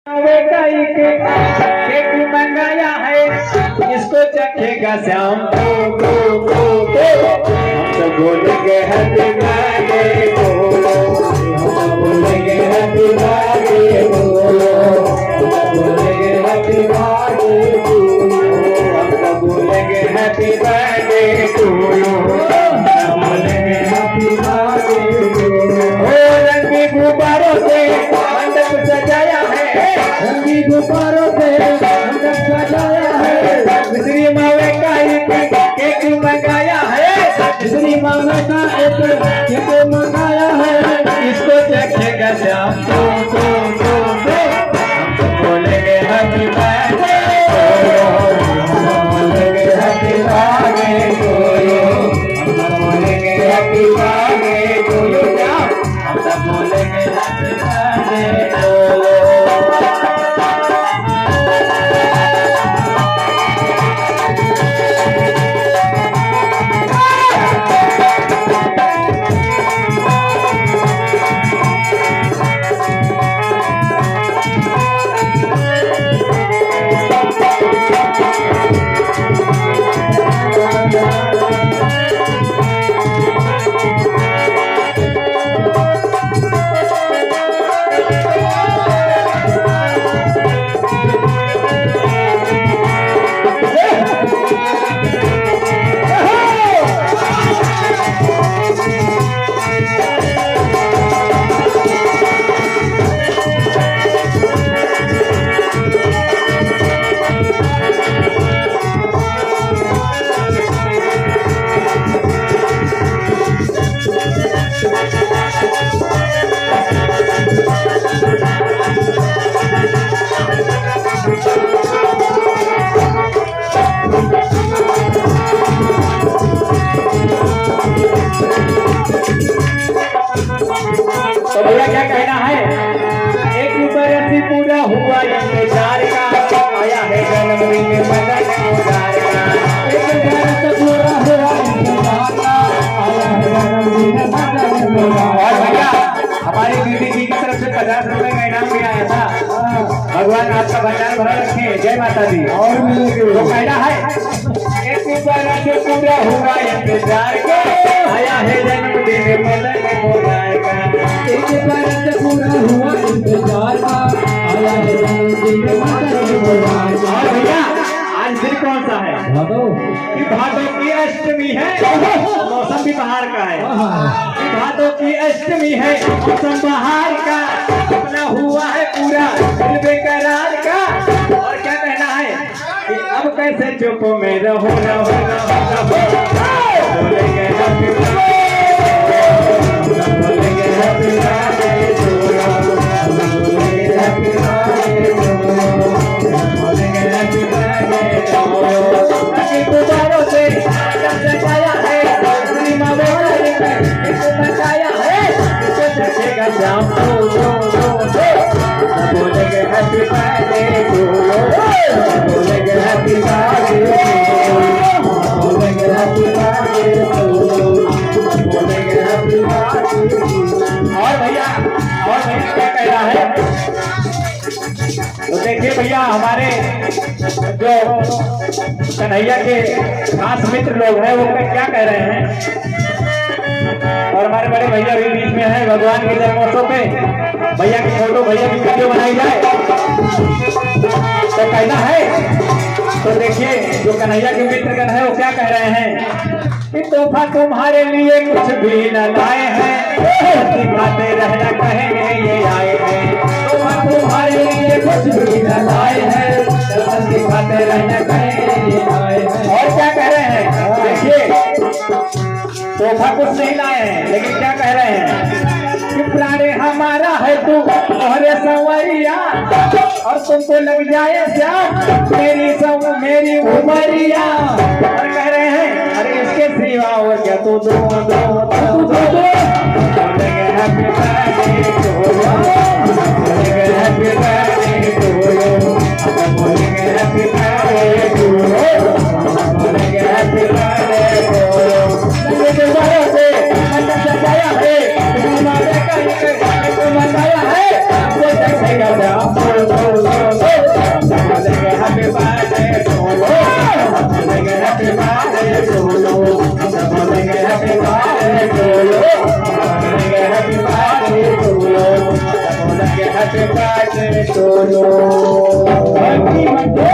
बेटाई के केक मंगाया है, इसको चखेगा श्याम हम तो बोलेंगे हैप्पी बर्थडे बोलो, हम बोलेंगे हैप्पी बर्थडे बोलो, हम बोलेंगे हैप्पी बर्थडे बोलो, हम बोलेंगे हैप्पी बर्थडे बोलो, हम बोलेंगे हैप्पी बर्थडे बोलो। ओ रंगी गुब्बारों से मंडप सजाया है, रंगी गुब्बारों से मंडप सजाया है, मिश्री मावे का एक केक मंगाया है, मिश्री मावे का एक केक मंगाया है, इसको चखेगा श्याम हम तो बोलेंगे हैप्पी बर्थडे हम बोलेंगे हैप्पी बर्थडे हम बोलेंगे हैप्पी बर्थडे हम सब बोलेंगे हैप्पी बर्थडे तो भैया क्या कहना है, एक बरस पूरा हुआ इंतजार का, आया है जन्मदिन मदन उदार का, एक बरस पूरा हुआ इंतजार का, आया है जन्मदिन मदन उदार। और भैया हमारी दीदी जी की तरफ से 50 रुपए का इनाम भी आया था, भगवान आपका भंडार भरा रखे, जय माता दी। और तो कहना है, एक बरस पूरा हुआ इंतजार का, आया है जन्मदिन मदन उदार का, एक बरस पूरा हुआ इंतजार का, आया है जन्मदिन मदन उदार का। और भैया आज दिन कौन सा है? भादों की अष्टमी है, मौसम भी बाहर का है, भादों की अष्टमी है, मौसम बाहर का, अपना हुआ है पूरा दिल बेकरार का। और क्या कहना है कि अब कैसे चुप में रहो बोलेंगे हैप्पी बर्थडे बोलेंगे हैप्पी बर्थडे बोलेंगे हैप्पी बर्थडे बोलेंगे हैप्पी बर्थडे गुब्बारों से सजाया है, श्री मावे मंगाया है, इसको चखेगा श्याम बोलेंगे हैप्पी बर्थडे बोलेंगे हैप्पी बर्थडे बोलेंगे हैप्पी बर्थडे बोलेंगे हैप्पी बर्थडे। और भैया क्या कहना है, तो देखिए भैया हमारे जो कन्हैया के खास मित्र लोग हैं वो क्या कह रहे हैं, और हमारे बड़े भैया भी बीच में है, भगवान के जन्मोत्सव पे भैया की फोटो भैया की वीडियो बनाई जाए तो कहना है। तो देखिए जो कन्हैया के मित्रगण है वो क्या कह रहे हैं कि तोहफा तुम्हारे लिए कुछ भी न लाए हैं, दिखाते रहना कहेंगे ये आए हैं, तोहफा तुम्हारे लिए कुछ भी न लाए हैं, दिखाते रहना कहेंगे ये आए हैं। और क्या कह रहे हैं, देखिए तोहफा कुछ नहीं लाए हैं, लेकिन क्या कह रहे हैं कि प्राणी हमारा है तू अरे संवरिया, और तुमको लग जाए श्याम मेरी उमरिया। और कह रहे हैं अरे इसके सिवा और क्या तू दो बोलेंगे हैप्पी बर्थडे बोलेंगे हैप्पी बर्थडे बोलेंगे हैप्पी बर्थडे बोलेंगे हैप्पी बर्थडे सजाया है, सोलो भक्ति मध्य